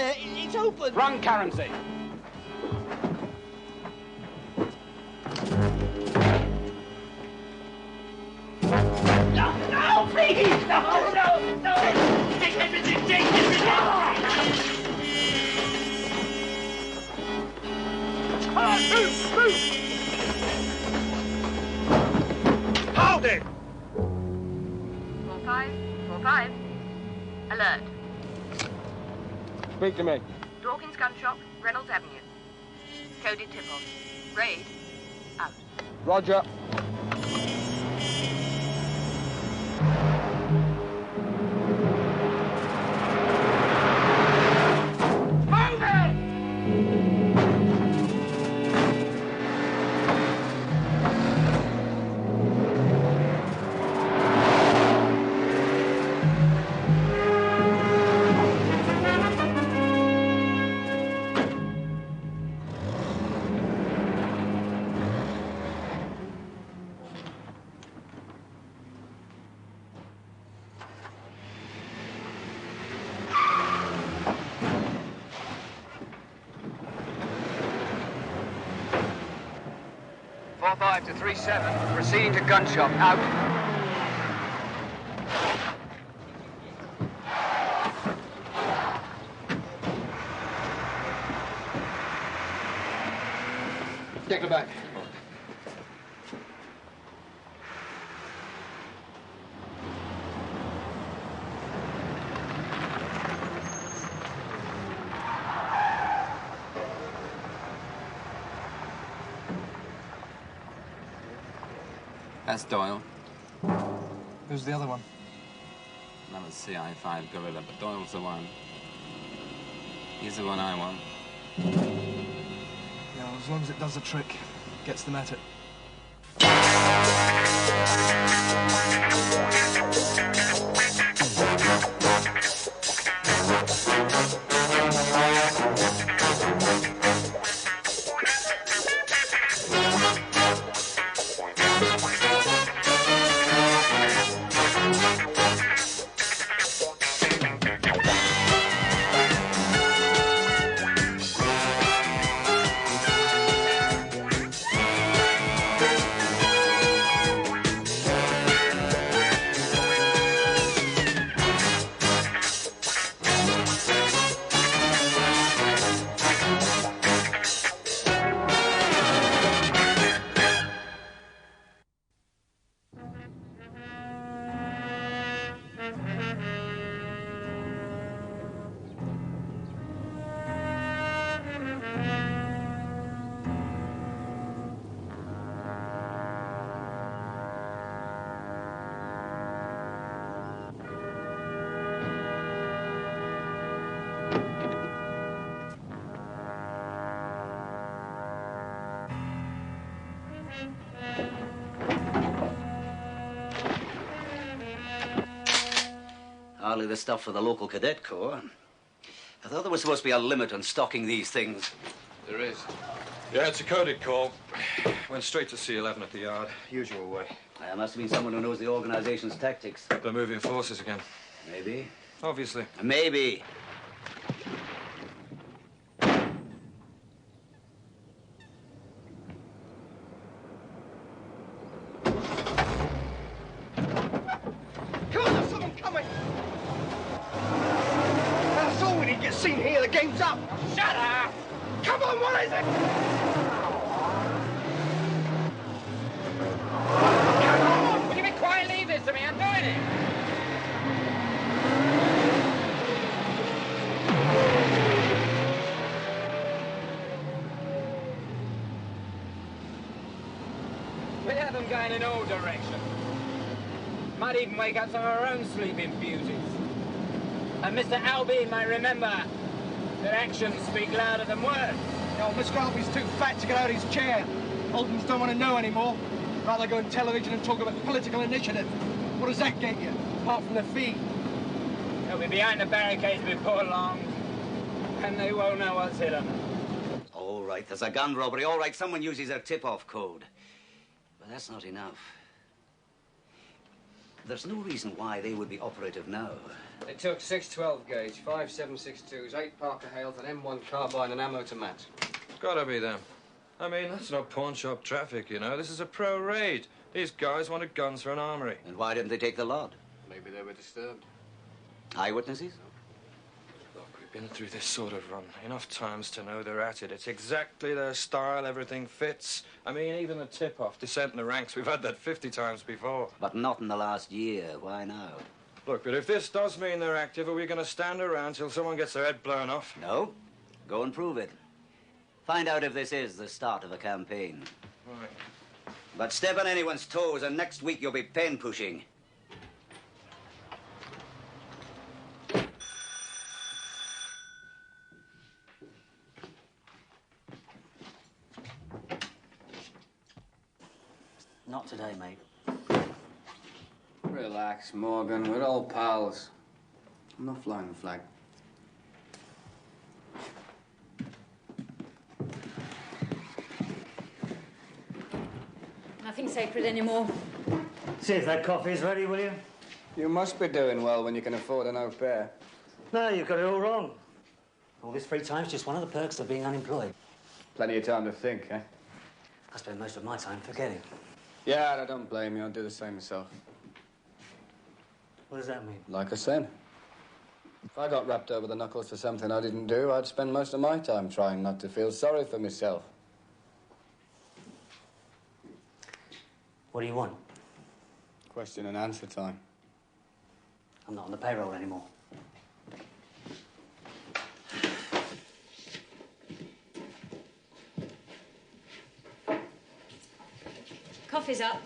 there. It's open. Run, Carency. No, please! No! Take everything, take everything! Come on, move! Hold it! 4545. Alert. Speak to me. Dawkins Gun Shop, Reynolds Avenue. Coded tip-off. Raid. Out. Roger. to 37, proceeding to gun shop, out. Take her back. That's Doyle. Who's the other one? Another CI-5 gorilla, but Doyle's the one. He's the one I want. Yeah, as long as it does the trick, gets them at it. Hardly the stuff for the local cadet corps. I thought there was supposed to be a limit on stocking these things. There is. Yeah, it's a coded call. Went straight to C11 at the yard. Usual way. There must have been someone who knows the organization's tactics. They're moving forces again. Maybe. Obviously. Maybe. Seen here, the game's up. Shut up! Come on, what is it? Come on! Will you be quiet? Leave this to me. I'm doing it. We have them going in all directions. Might even wake up some of our own sleeping beauties. And Mr. Albee might remember that actions speak louder than words. No, Mr. Albee's too fat to get out of his chair. Oldens don't want to know anymore. Rather go on television and talk about political initiative. What does that get you, apart from the fee? They'll be behind the barricades before long, and they won't know what's hit them. All right, there's a gun robbery. All right, someone uses their tip-off code. But that's not enough. there's no reason why they would be operative now. They took 612 gauge, 5762s, 8 Parker Hales, an M1 carbine and ammo to match. Gotta be them. I mean, that's not pawn shop traffic, you know. This is a pro raid. These guys wanted guns for an armory. And why didn't they take the lot? Maybe they were disturbed. Eyewitnesses? Look, we've been through this sort of run enough times to know they're at it. It's exactly their style, everything fits. I mean, even the tip-off, descent in the ranks, we've had that 50 times before. But not in the last year. Why now? Look, but if this does mean they're active, are we going to stand around till someone gets their head blown off? No. Go and prove it. Find out if this is the start of a campaign. Right. But step on anyone's toes, and next week you'll be pen pushing. Not today, mate. Relax, Morgan. We're all pals. I'm not flying the flag. Nothing sacred anymore. See if that coffee's ready, will you? You must be doing well when you can afford an au pair. No, you've got it all wrong. All this free time's just one of the perks of being unemployed. Plenty of time to think, eh? I spend most of my time forgetting. Yeah, I don't blame you. I'd do the same myself. What does that mean? Like I said, if I got wrapped over the knuckles for something I didn't do, I'd spend most of my time trying not to feel sorry for myself. What do you want? Question and answer time. I'm not on the payroll anymore. Coffee's up.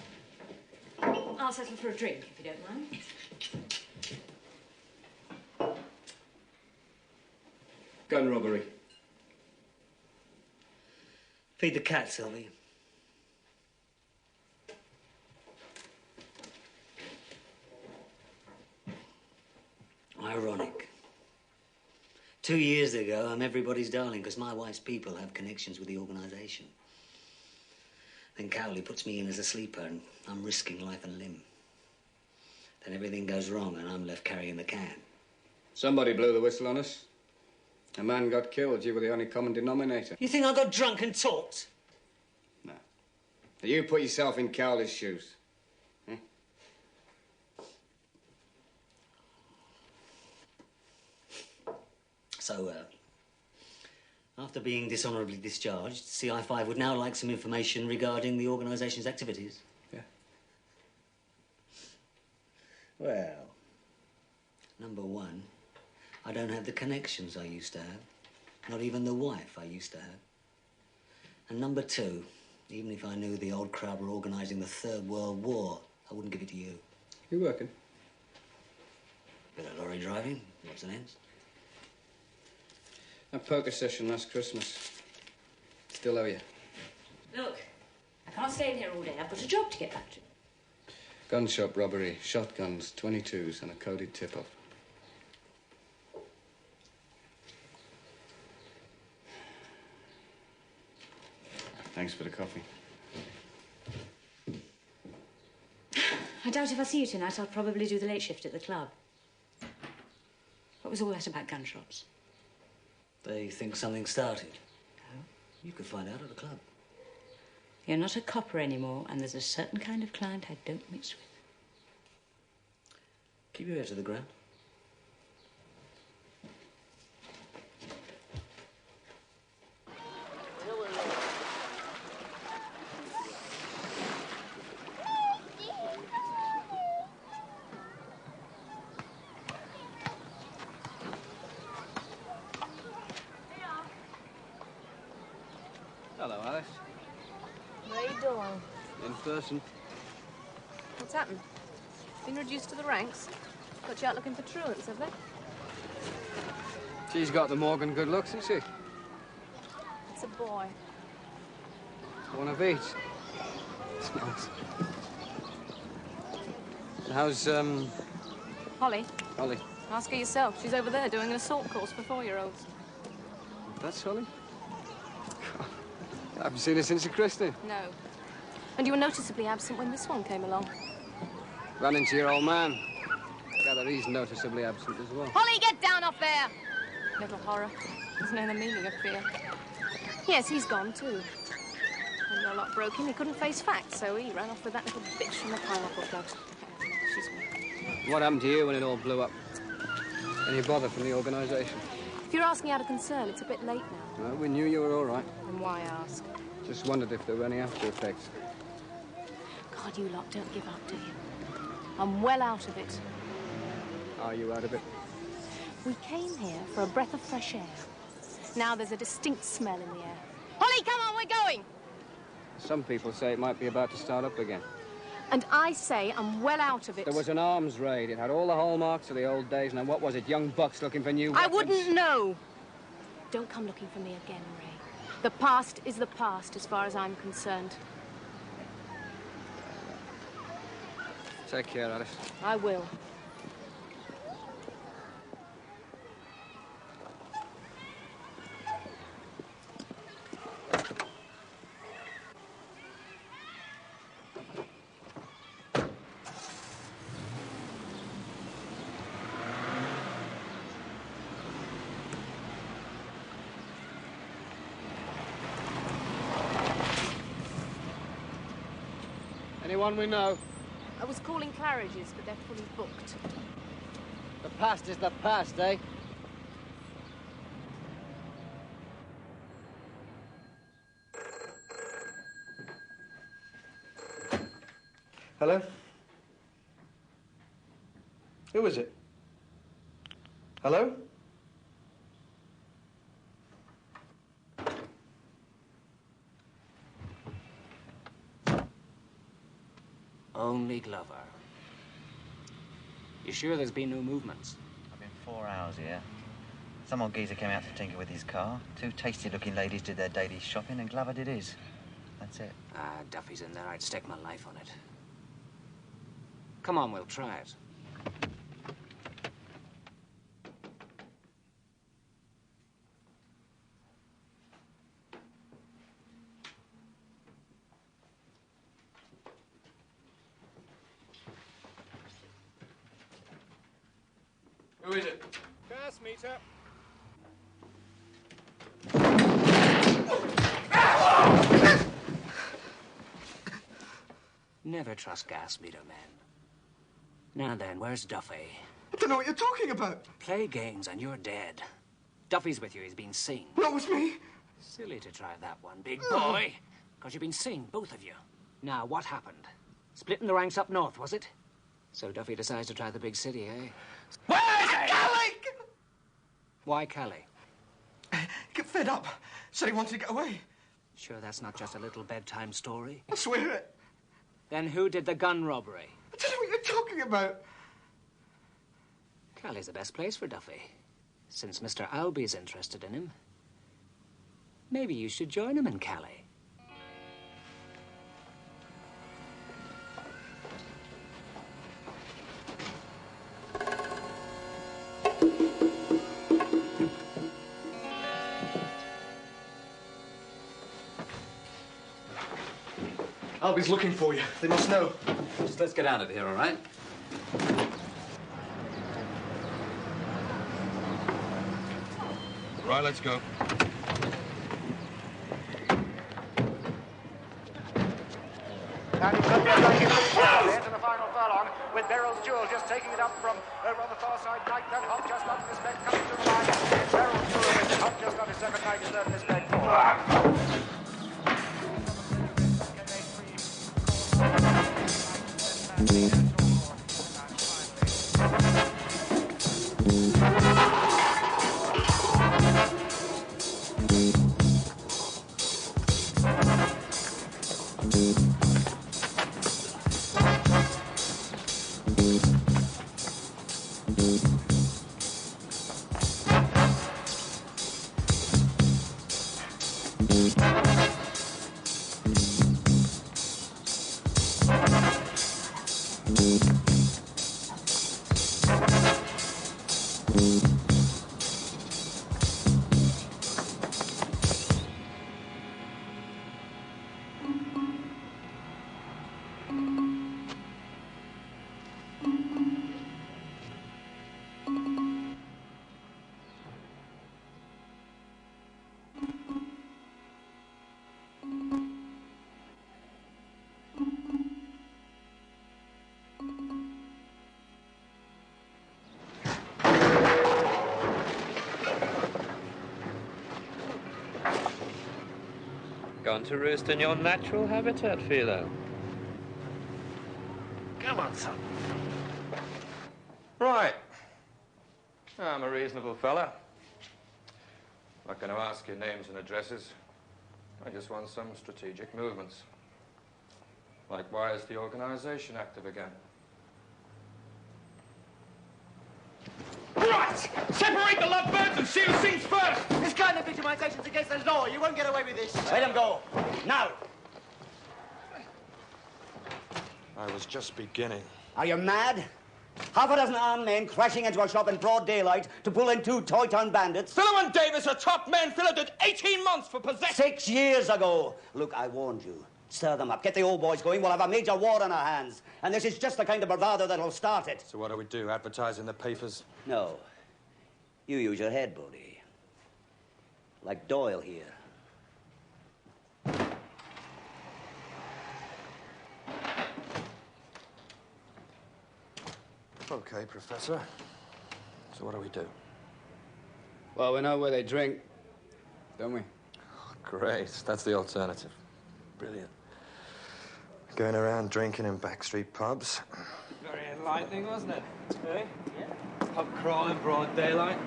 I'll settle for a drink, if you don't mind. Gun robbery. Feed the cat, Sylvie. Ironic. 2 years ago, I'm everybody's darling because my wife's people have connections with the organisation. Then Cowley puts me in as a sleeper and I'm risking life and limb. Then everything goes wrong and I'm left carrying the can. Somebody blew the whistle on us. A man got killed. You were the only common denominator. You think I got drunk and talked? No. You put yourself in Cowley's shoes. So, after being dishonourably discharged, CI5 would now like some information regarding the organisation's activities. Yeah. Well, number one, I don't have the connections I used to have. Not even the wife I used to have. And number two, even if I knew the old crowd were organising the Third World War, I wouldn't give it to you. You working? Bit of lorry driving, odds and ends. A poker session last Christmas. Still owe you. Look, I can't stay in here all day. I've got a job to get back to. Gun shop robbery, shotguns, 22s, and a coded tip-off. Thanks for the coffee. I doubt if I see you tonight, I'll probably do the late shift at the club. What was all that about gun shops? They think something started. No. You could find out at the club. You're not a copper anymore, and there's a certain kind of client I don't mix with. Keep your ear to the ground. Hello, Alice. How you doing? In person. What's happened? Been reduced to the ranks? Got you out looking for truants, have they? She's got the Morgan good looks, hasn't she? It's a boy. One of each. Smells. How's, Holly, Holly? ask her yourself. She's over there doing an assault course for 4-year-olds. That's Holly? I haven't seen her since the christening. No. And you were noticeably absent when this one came along. Run into your old man. Gather he's noticeably absent as well. Holly, get down off there! Little horror. Doesn't know the meaning of fear. Yes, he's gone, too. When your lot broke him, he couldn't face facts, so he ran off with that little bitch from the Pineapple Club. She's me. What happened to you when it all blew up? Any bother from the organisation? If you're asking out of concern, it's a bit late now. No, we knew you were all right. And why ask? Just wondered if there were any after effects. God, you lot don't give up, do you? I'm well out of it. Are you out of it? We came here for a breath of fresh air. Now there's a distinct smell in the air. Holly, come on, we're going! Some people say it might be about to start up again. And I say I'm well out of it. There was an arms raid. It had all the hallmarks of the old days. Now, what was it? Young bucks looking for new weapons? I wouldn't know. Don't come looking for me again, Ray. The past is the past, as far as I'm concerned. Take care, Alice. I will. Anyone we know? I was calling Claridge's, but they're fully booked. The past is the past, eh? Hello? Who is it? Hello? Only Glover. You sure there's been no movements? I've been 4 hours here. Some old geezer came out to tinker with his car. 2 tasty-looking ladies did their daily shopping, and Glover did his. That's it. Ah, Duffy's in there. I'd stake my life on it. Come on, we'll try it. Who is it? Gas meter. Never trust gas meter men. Now then, where's Duffy? I don't know what you're talking about. Play games and you're dead. Duffy's with you. He's been seen. That was me. Silly to try that one, big boy. Because you've been seen, both of you. Now, what happened? Splitting the ranks up north, was it? So Duffy decides to try the big city, eh? Where is it? Callie! Why Callie? Get fed up. Said he wanted to get away. Sure that's not just a little bedtime story? I swear it. Then who did the gun robbery? I don't know what you're talking about. Callie's the best place for Duffy. Since Mr. Alby's interested in him. Maybe you should join him in Callie. Alby's looking for you. They must know. Just let's get out of here, all right? Right, let's go. And it's going to be a break in into the final furlong, with Beryl's Jewel just taking it up from over on the far side. Knight then Hop just up to this bed, coming to the line. Beryl's Jewel with Hop just on his second, Knight is third in this bed. gone to roost in your natural habitat, Philo. Come on, son. Right. I'm a reasonable fella. Not going to ask your names and addresses. I just want some strategic movements. Like, why is the organization active again? Right! Separate the lovebirds and see who sings first! This kind of victimization's against the law. You won't get away with this. Let him go. Now. I was just beginning. Are you mad? Half a dozen armed men crashing into a shop in broad daylight to pull in 2 Toy Town bandits. Philo and Davis are top men. Philo did 18 months for possession. 6 years ago. Look, I warned you. Stir them up. Get the old boys going. We'll have a major war on our hands. And this is just the kind of bravado that'll start it. So what do we do? Advertise in the papers? No. You use your head, Bodie. Like Doyle here. Okay, Professor. So what do we do? Well, we know where they drink, don't we? Great. That's the alternative. Brilliant. Going around drinking in backstreet pubs. Very enlightening, wasn't it? Eh? Yeah. Pub crawl in broad daylight.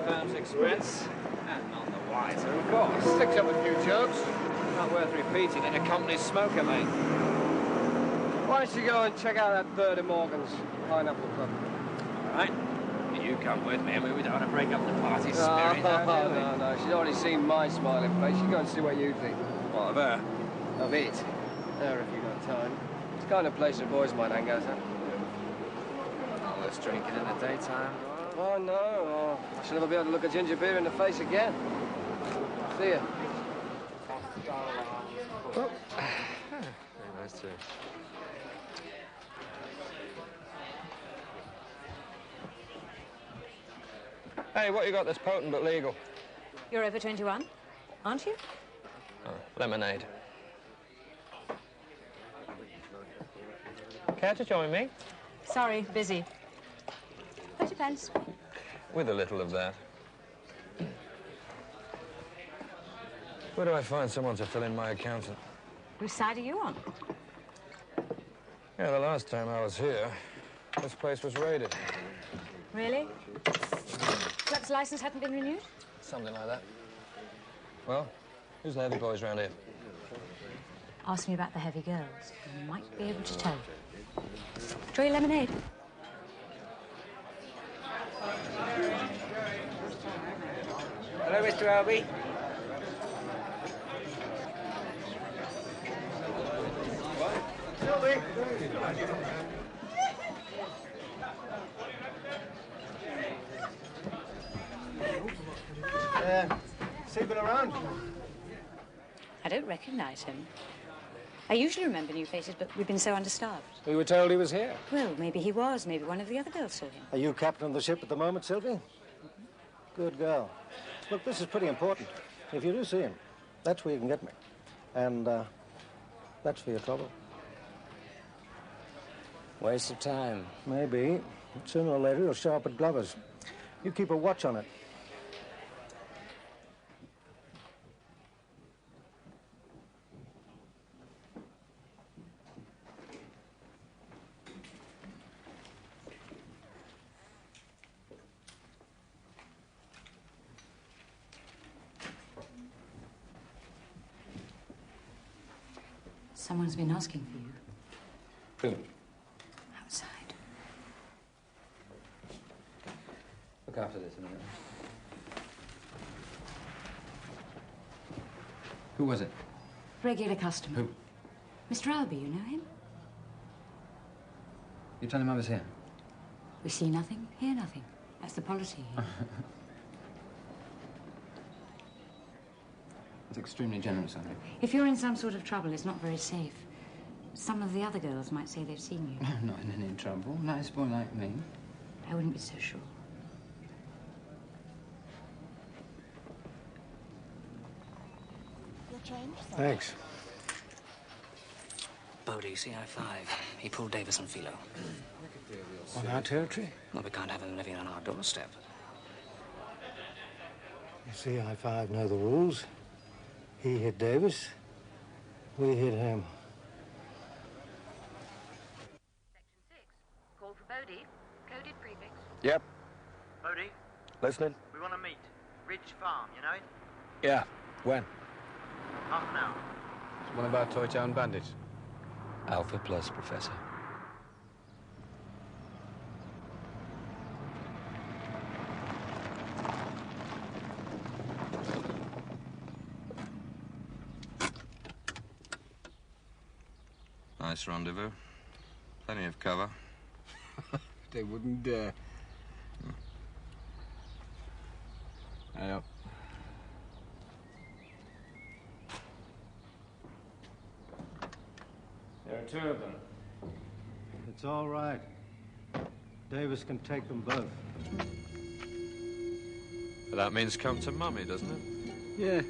Firm's expense. And none the wiser, of course. Sticks up a few jokes. Not worth repeating in a company smoker, mate. Why don't you go and check out that bird of Morgan's Pineapple Club? All right. You come with me. I mean, we don't want to break up the party spirit. No. She's already seen my smiling face. You go and see what you think. What, of her? Of it. There, if you got time. It's the kind of place the boys might hang out at. All this drinking in the daytime. Oh, no. Oh, I shall never be able to look a ginger beer in the face again. See ya. Oh. Very nice, too. Hey, what you got that's potent but legal? You're over 21, aren't you? Oh, lemonade. Care to join me? Sorry, busy. 30 pence. With a little of that. Where do I find someone to fill in my accountant? Whose side are you on? Yeah, the last time I was here, this place was raided. Really? Club's license hadn't been renewed? Something like that. Well, who's the heavy boys around here? Ask me about the heavy girls. I might be able to tell. Try your lemonade. Hello, Mr. Albee. Sleeping around? I don't recognize him. I usually remember new faces, but we've been so understaffed. We were told he was here. Well, maybe he was. Maybe one of the other girls saw him. Are you captain of the ship at the moment, Sylvie? Good girl. Look, this is pretty important. If you do see him, that's where you can get me. And, that's for your trouble. Waste of time. Maybe. But sooner or later, you'll show up at Glover's. You keep a watch on it. Someone's been asking for you. Who? Outside. Look after this a minute. Who was it? Regular customer. Who? Mr. Albee, you know him? You tell him I was here. We see nothing, hear nothing. That's the policy here. It's extremely generous of you. If you're in some sort of trouble, it's not very safe. Some of the other girls might say they've seen you. I'm not in any trouble. Nice boy like me. I wouldn't be so sure. Thanks. Bodie, CI5. He pulled Davis and Philo. On our territory? Well, we can't have them living on our doorstep. You see, I5 know the rules. He hit Davis. We hit him. Call for Bodie. Coded prefix. Yep. Bodie, Listening? we want to meet. Ridge Farm, you know it? Yeah. When? Half an hour. It's one of our Toy Town bandits. Alpha Plus, Professor. Nice rendezvous. Plenty of cover. They wouldn't dare. Hey up. There are two of them. It's all right. Davis can take them both. But that means come to Mummy, doesn't it? Yeah.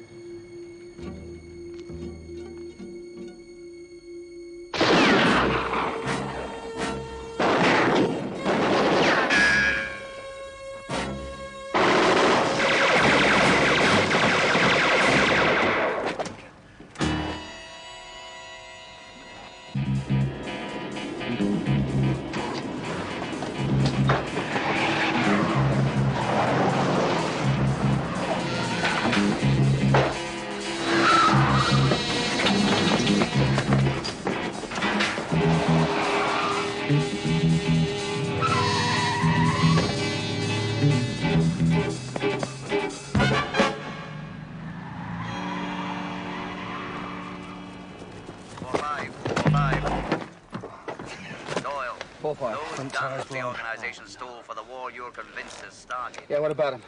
Guns the organization stole for the war you're convinced has started. Yeah, what about him?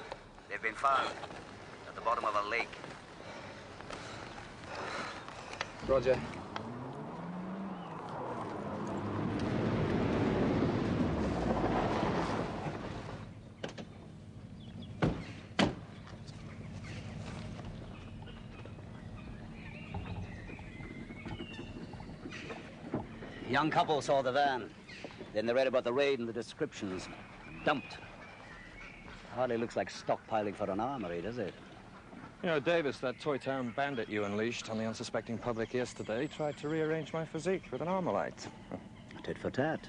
They've been found at the bottom of a lake. Roger. Young couple saw the van. Then they read about the raid and the descriptions. Dumped. Hardly looks like stockpiling for an armory, does it? You know, Davis, that Toy Town bandit you unleashed on the unsuspecting public yesterday tried to rearrange my physique with an Armalite. Tit for tat.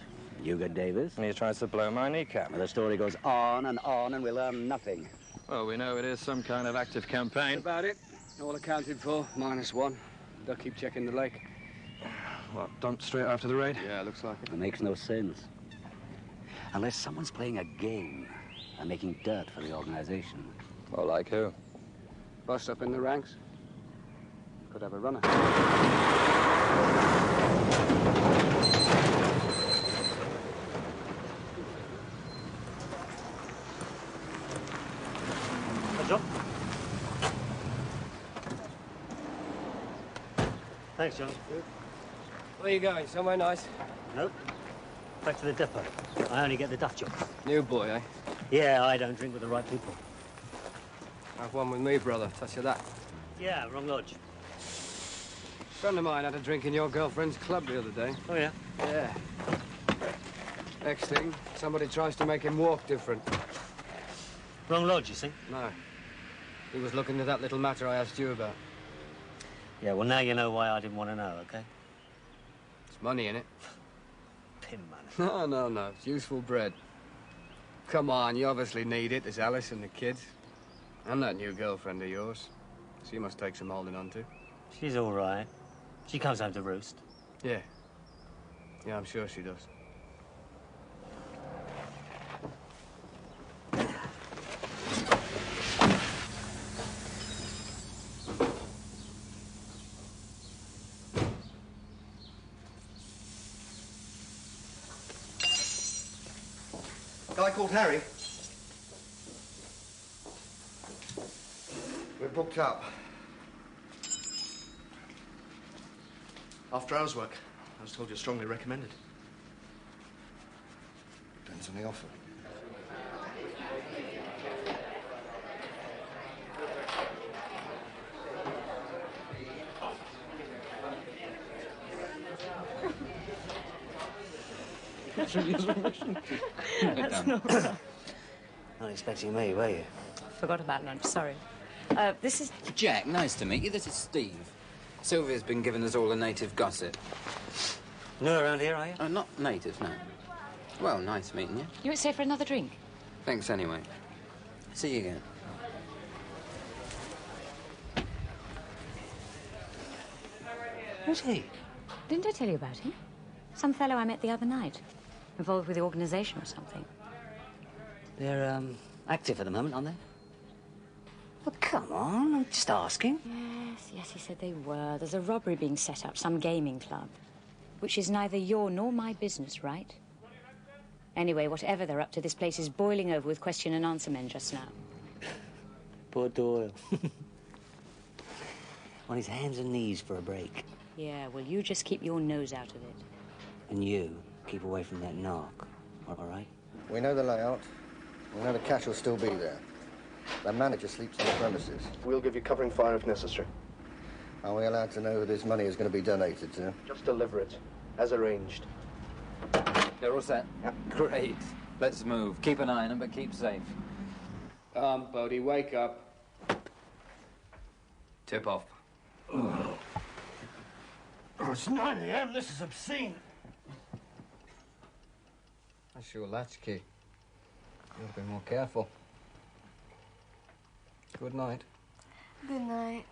You get Davis. And he tries to blow my kneecap. Well, the story goes on, and we learn nothing. Well, we know it is some kind of active campaign. That's about it. All accounted for, -1. They'll keep checking the lake. What, dumped straight after the raid? Yeah, looks like it. It makes no sense. Unless someone's playing a game and making dirt for the organization. Well, like who? Boss up in the ranks. Could have a runner. Job. Thanks, John. Where are you going? Somewhere nice? Nope. Back to the depot. I only get the duff job. New boy, eh? Yeah, I don't drink with the right people. Have one with me, brother. Touch of that. Yeah, wrong lodge. A friend of mine had a drink in your girlfriend's club the other day. Oh, yeah? Yeah. Next thing, somebody tries to make him walk different. Wrong lodge, you see? No. He was looking at that little matter I asked you about. Yeah, well, now you know why I didn't want to know, okay? There's money in it. Pin money. No. It's useful bread. Come on, you obviously need it. There's Alice and the kids. And that new girlfriend of yours. She must take some holding on to. She's all right. She comes home to roost. Yeah. Yeah, I'm sure she does. Guy called Harry. We're booked up. After hours work. I was told you're strongly recommended. Depends on the offer. That's not right. Not expecting me, were you? Forgot about lunch, sorry. This is... Jack, nice to meet you. This is Steve. Sylvia's been giving us all the native gossip. New around here, are you? Oh, not natives, no. Well, nice meeting you. You won't stay for another drink? Thanks anyway. See you again. Who's he? Didn't I tell you about him? Some fellow I met the other night. Involved with the organisation or something. They're, active at the moment, aren't they? Well, come on, I'm just asking. Yes, he said they were. There's a robbery being set up, some gaming club. Which is neither your nor my business, right? Anyway, whatever they're up to, this place is boiling over with question and answer men just now. Poor Doyle. On his hands and knees for a break. Yeah, well, you just keep your nose out of it. And you, keep away from that narc, all right? We know the layout. We know the cash will still be there. The manager sleeps on the premises. We'll give you covering fire if necessary. Are we allowed to know who this money is going to be donated to? Just deliver it, as arranged. They're all set? Yep. Great. Let's move. Keep an eye on them, but keep safe. Bodie, wake up. Tip off. Oh, it's 9 a.m. This is obscene. That's your latchkey. You ought to be more careful. Good night. Good night.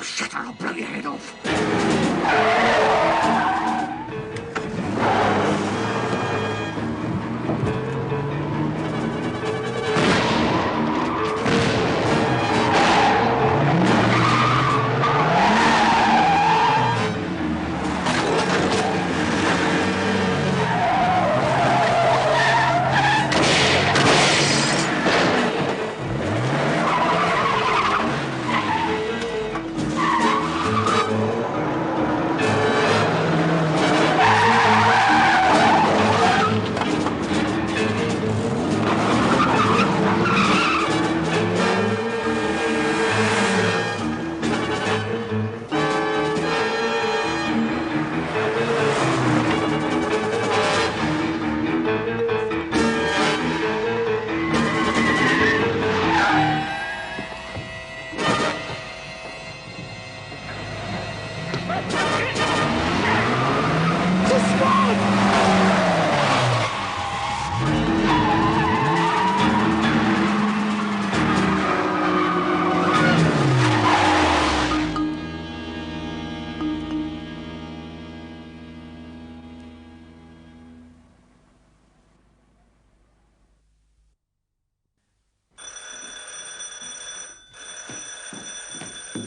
Shut her, I'll blow your head off.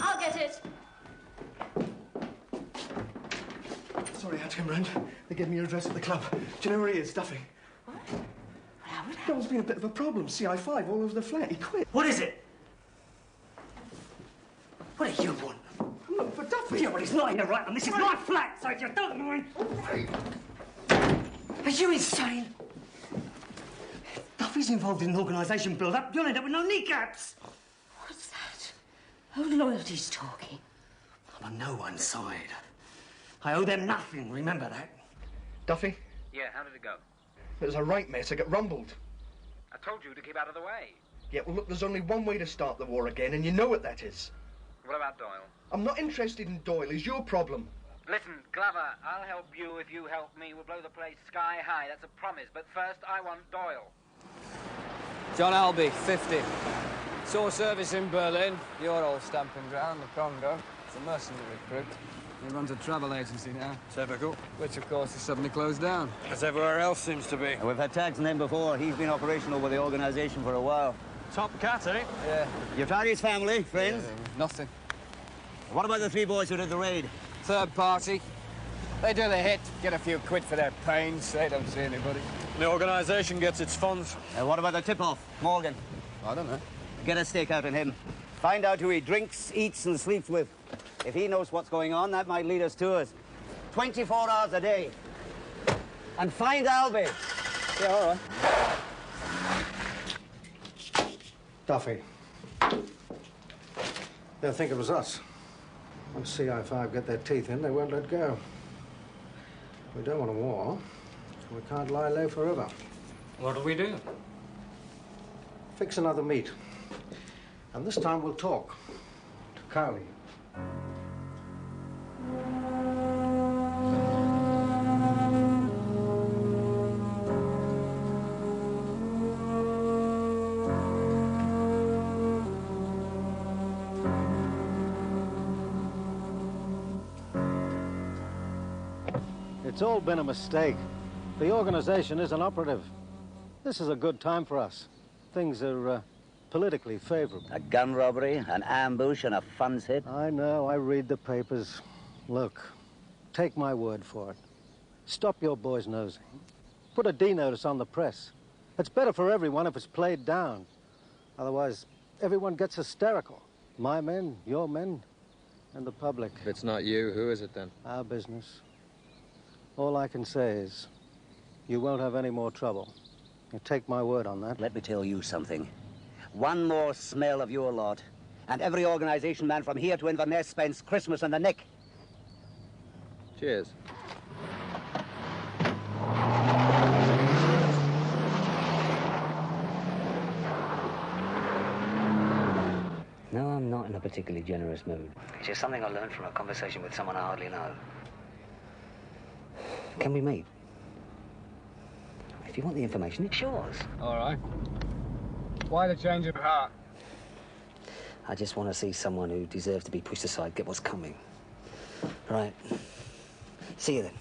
I'll get it. Sorry, I had to come round. They gave me your address at the club. Do you know where he is, Duffy? What? There's been a bit of a problem. CI5 all over the flat. He quit. What is it? What do you want? I'm looking for Duffy. Yeah, well, he's not in the right one. This is my flat, so if you don't mind... Are you insane? Duffy's involved in an organisation build-up. You'll end up with no kneecaps. What's that? Oh, loyalty's talking. I'm on no one's side. I owe them nothing, remember that. Duffy, Yeah, how did it go? it was a right mess. I got rumbled. I told you to keep out of the way. Yeah, well, look, there's only one way to start the war again, and you know what that is. What about Doyle? I'm not interested in Doyle. He's your problem. Listen, Glover, I'll help you if you help me. We'll blow the place sky high. That's a promise. But first, I want Doyle. John Albee, 50. Saw service in Berlin, your old stamping ground, the Congo. It's a mercenary recruit. He runs a travel agency now. Typical. Which, of course, is suddenly closed down. As everywhere else seems to be. We've had Tag's name before. He's been operational with the organization for a while. Top cat, eh? Yeah. You've tried his family, friends? Nothing. What about the 3 boys who did the raid? Third party. They do the hit, get a few quid for their pains. They don't see anybody. The organization gets its funds. What about the tip-off, Morgan? I don't know. Get a stake out on him. Find out who he drinks, eats, and sleeps with. If he knows what's going on, that might lead us to us. 24 hours a day. And find Albee. Yeah, all right. Duffy. They'll think it was us. Once CI5 get their teeth in, they won't let go. We don't want a war. We can't lie low forever. What'll we do? Fix another meet. And this time we'll talk to Cowley. It's all been a mistake. The organization isn't operative. This is a good time for us. Things are politically favorable. A gun robbery, an ambush, and a funds hit. I know. I read the papers. Look, take my word for it. Stop your boys nosing. Put a D notice on the press. It's better for everyone if it's played down. Otherwise, everyone gets hysterical. My men, your men, and the public. If it's not you, who is it then? Our business. All I can say is, you won't have any more trouble. You take my word on that. Let me tell you something. One more smell of your lot, and every organization man from here to Inverness spends Christmas in the Nick. Cheers. No, I'm not in a particularly generous mood. It's just something I learned from a conversation with someone I hardly know. Can we meet? If you want the information, it's yours. All right. Why the change of heart? I just want to see someone who deserves to be pushed aside get what's coming. Right. See you then.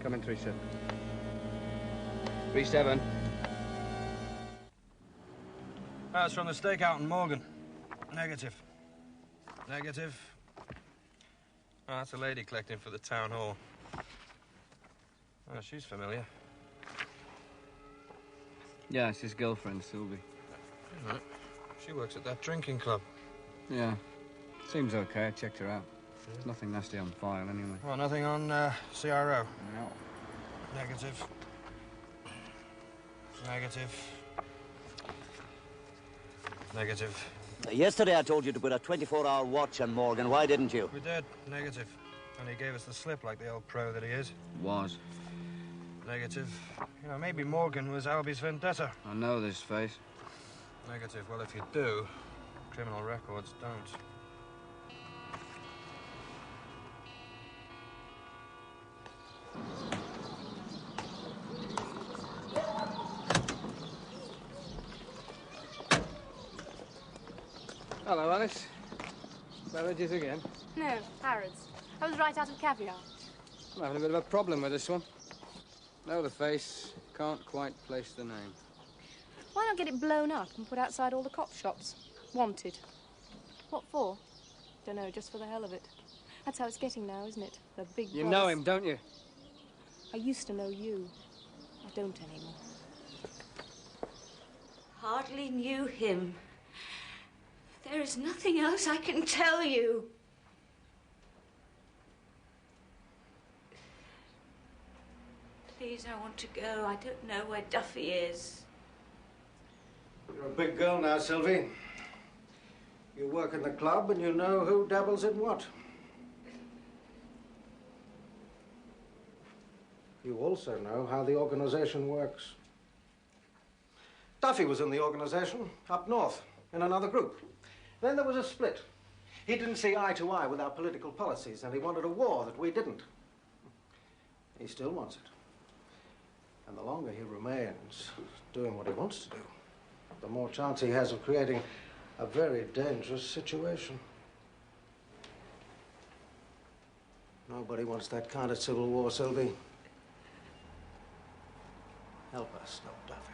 Come in, 3-7. 3-7. That's from the stakeout in Morgan. Negative. Negative. Oh, that's a lady collecting for the town hall. Oh, she's familiar. Yeah, it's his girlfriend, Sylvie. Right. She works at that drinking club. Yeah. Seems okay. I checked her out. There's nothing nasty on file, anyway. Well, nothing on CRO? No. Negative. Negative. Negative. Yesterday I told you to put a 24-hour watch on Morgan. Why didn't you? We did. Negative. And he gave us the slip like the old pro that he is. Was. Negative. You know, maybe Morgan was Albee's vendetta. I know this face. Negative. Well, if you do, criminal records don't. Hello, Alice. Beverages again? No, Harrods. I was right out of caviar. I'm having a bit of a problem with this one. Know the face, can't quite place the name. Why not get it blown up and put outside all the cop shops? Wanted. What for? Don't know, just for the hell of it. That's how it's getting now, isn't it? The big You boss. know him, don't you? I used to know you. I don't anymore. Hardly knew him. There is nothing else I can tell you. Please, I want to go. I don't know where Duffy is. You're a big girl now, Sylvie. You work in the club and you know who dabbles in what. You also know how the organization works. Duffy was in the organization up north in another group. Then there was a split. He didn't see eye to eye with our political policies and he wanted a war that we didn't. He still wants it. And the longer he remains doing what he wants to do, the more chance he has of creating a very dangerous situation. Nobody wants that kind of civil war, Sylvie. Help us stop Duffy.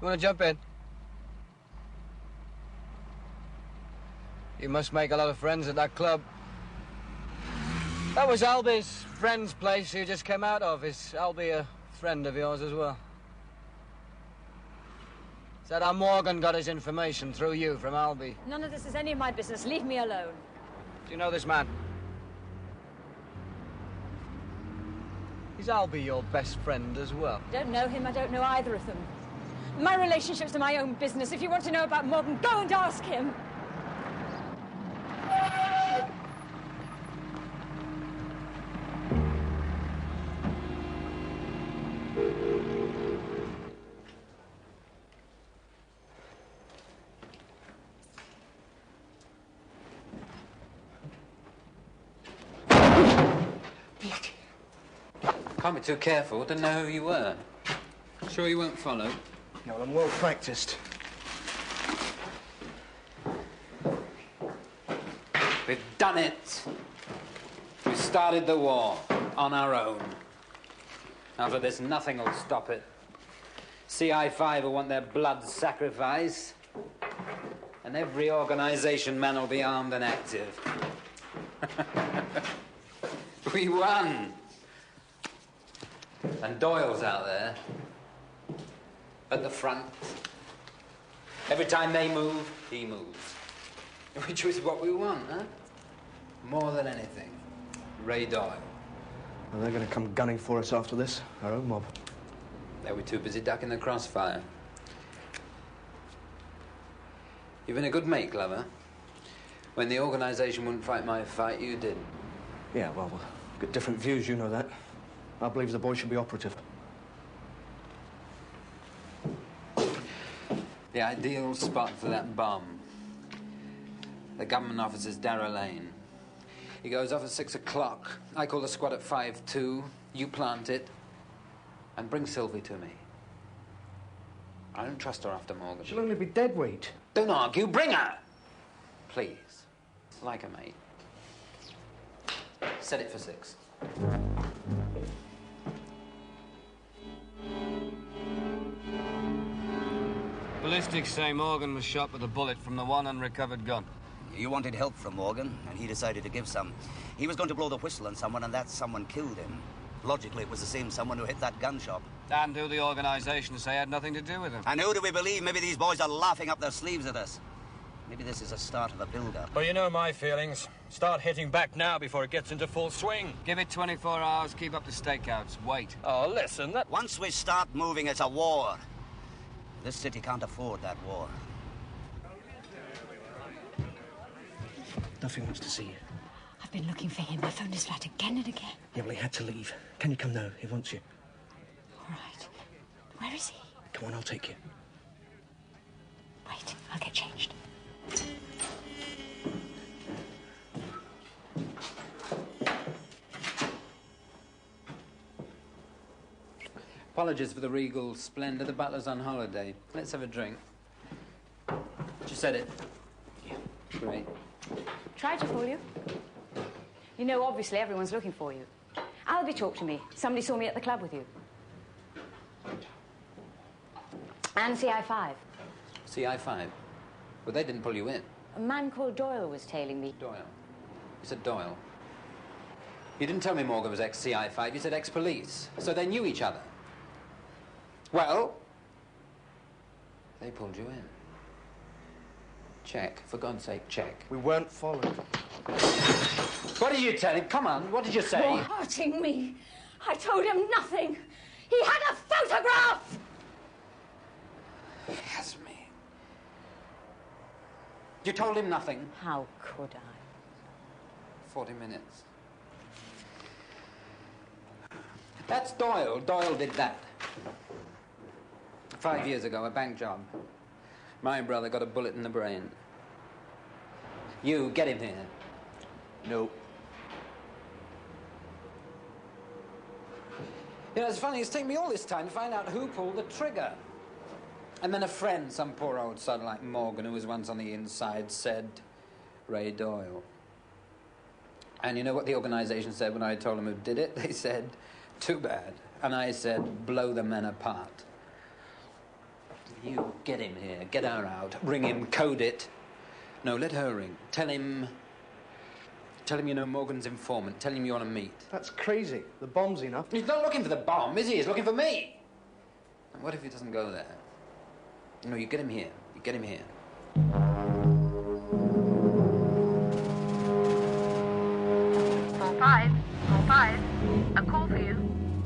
You want to jump in? You must make a lot of friends at that club. That was Albie's friend's place you just came out of. Is Albie a friend of yours as well? Is that how Morgan got his information through you from Albie? None of this is any of my business. Leave me alone. Do you know this man? Is Albie your best friend as well? Don't know him. I don't know either of them. My relationships are my own business. If you want to know about Morgan, go and ask him. Can't be too careful. Didn't know who you were. Sure you weren't followed? No, I'm well practiced. We've done it. We started the war on our own. After this, nothing will stop it. CI5 will want their blood sacrificed, and every organization man will be armed and active. We won. And Doyle's out there at the front. Every time they move, he moves. Which was what we want, huh? More than anything. Ray Doyle. Well, they're going to come gunning for us after this, our own mob. They were too busy ducking the crossfire. You've been a good mate, Glover. When the organization wouldn't fight my fight, you did. Yeah, well, we've got different views, you know that. I believe the boy should be operative. The ideal spot for that bomb. The government officer's Darrow Lane. He goes off at 6 o'clock. I call the squad at 5-2. You plant it. And bring Sylvie to me. I don't trust her after Morgan. She'll only be dead weight. Don't argue. Bring her! Please. Like a mate. Set it for 6. Ballistics say Morgan was shot with a bullet from the one unrecovered gun. You wanted help from Morgan, and he decided to give some. He was going to blow the whistle on someone, and that someone killed him. Logically, it was the same someone who hit that gun shop. And who the organisation say had nothing to do with him. And who do we believe? Maybe these boys are laughing up their sleeves at us. Maybe this is a start of a build-up. Well, you know my feelings. Start hitting back now before it gets into full swing. Give it 24 hours, keep up the stakeouts. Wait. Oh, listen, that... Once we start moving, it's a war. This city can't afford that war. Duffy wants to see you. I've been looking for him. I phoned his flat again and again. Yeah, well, he had to leave. Can you come now? He wants you. All right. Where is he? Come on, I'll take you. Wait, I'll get changed. Apologies for the regal splendour. The butler's on holiday. Let's have a drink. She said it. Yeah. Great. Tried to call you. You know, obviously, everyone's looking for you. Albie talked to me. Somebody saw me at the club with you. And CI5. CI5? Well, they didn't pull you in. A man called Doyle was tailing me. Doyle? You said Doyle. You didn't tell me Morgan was ex-CI5. You said ex-police. So they knew each other. Well, they pulled you in. Check. For God's sake, check. We weren't followed. What did you tell him? Come on, what did you say? You're hurting me. I told him nothing. He had a photograph! Yes, me. You told him nothing? How could I? 40 minutes. That's Doyle. Doyle did that. 5 years ago, a bank job. My brother got a bullet in the brain. You, get him here. No. You know, it's funny, it's taken me all this time to find out who pulled the trigger. And then a friend, some poor old sod like Morgan, who was once on the inside, said, Ray Doyle. And you know what the organisation said when I told them who did it? They said, too bad. And I said, blow the men apart. You get him here, get her out, ring him, code it. No, let her ring. Tell him you know Morgan's informant. Tell him you want to meet. That's crazy. The bomb's enough. He's not looking for the bomb, is he? He's looking for me. And what if he doesn't go there? No, you get him here. You get him here. 4545. A call for you.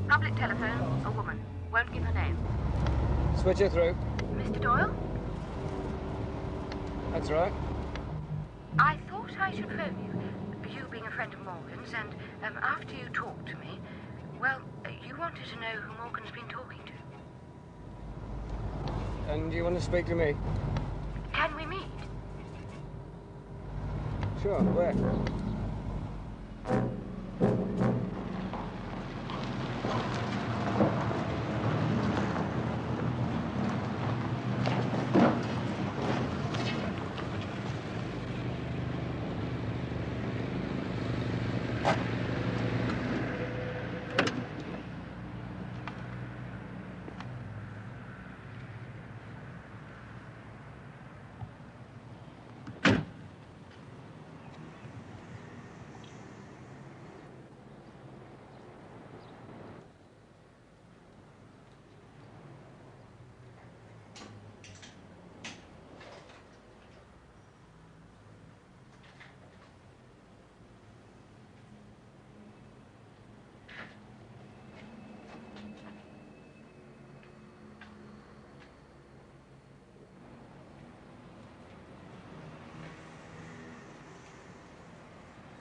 Public telephone. A woman. Won't give her name. Switch it through. Mr. Doyle? That's right. I thought I should phone you. You being a friend of Morgan's, and after you talked to me, well, you wanted to know who Morgan's been talking to. And you want to speak to me? Can we meet? Sure, where?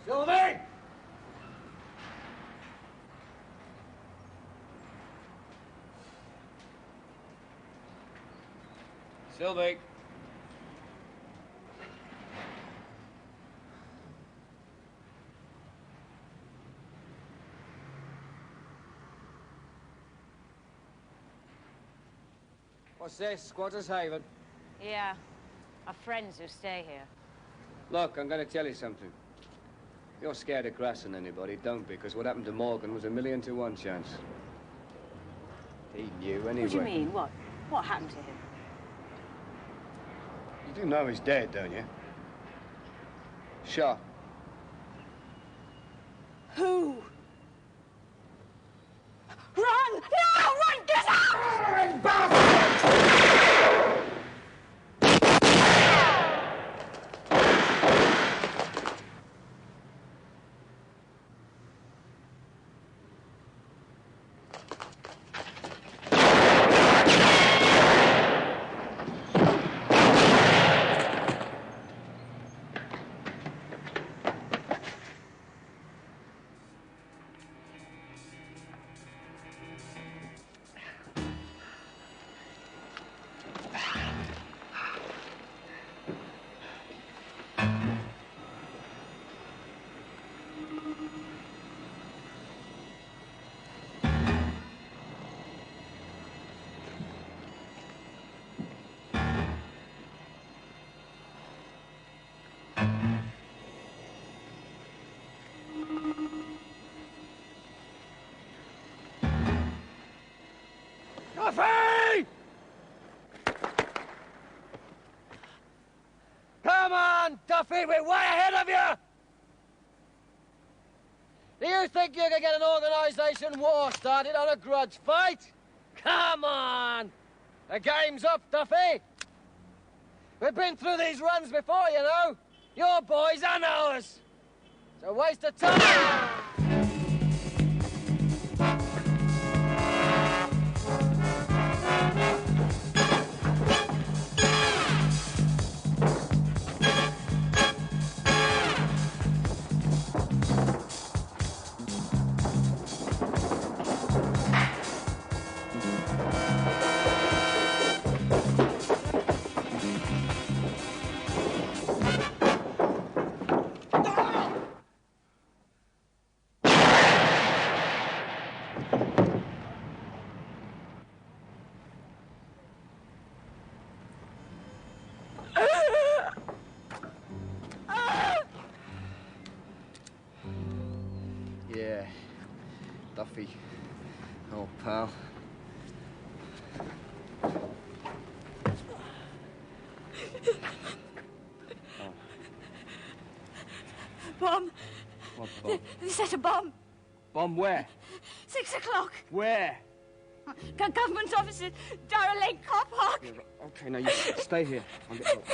Sylvie! Sylvie. What's this? Squatters Haven? Yeah. Our friends who stay here. Look, I'm going to tell you something. If you're scared of grassing anybody, don't, because what happened to Morgan was a 1,000,000 to 1 chance. He knew anyway. What do you mean? What? What happened to him? You do know he's dead, don't you? Shot. Who? Duffy, we're way ahead of you! Do you think you can get an organisation war started on a grudge fight? Come on! The game's up, Duffy! We've been through these runs before, you know. Your boys and ours. It's a waste of time! Yeah, Duffy, old pal. Bomb. What bomb? They set a bomb. Bomb where? 6 o'clock. Where? Government offices, Darrow Lane car park. Yeah, right. Okay, now you stay here. I'll get help.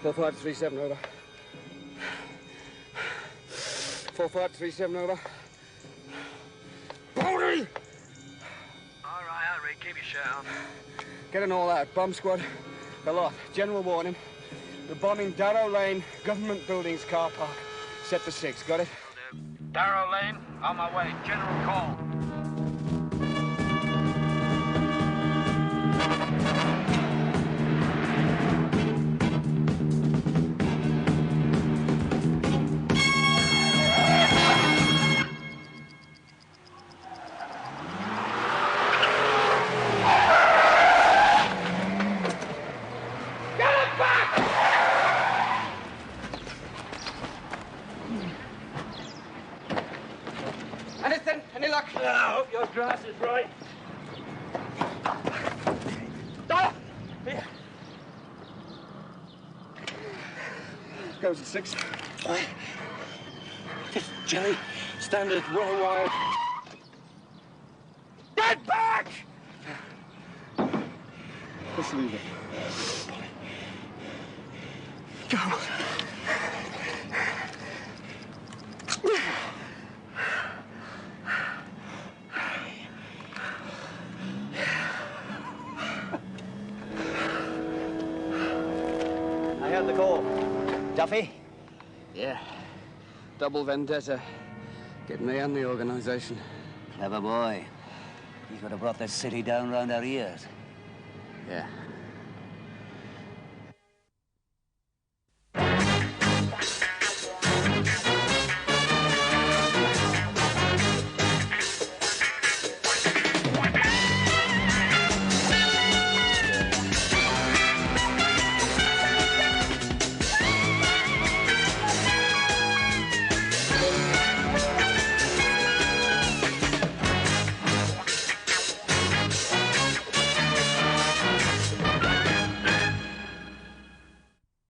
4537, over. 4537, over. Bodie! All right, Harry, keep your shirt on. Get an all-out. Bomb squad. The lot. General warning. We're bombing Darrow Lane, Government Buildings car park. Set for 6. Got it? Darrow Lane, on my way. General call. Anything? Any luck? I hope your grass is right. Stop! Here. Goes at 6. Just jelly, standard, well wired. Get back! Just leave it. Go. I heard the call. Duffy? Yeah. Double vendetta. Get me and the organisation. Clever boy. He's would have brought this city down round our ears. Yeah.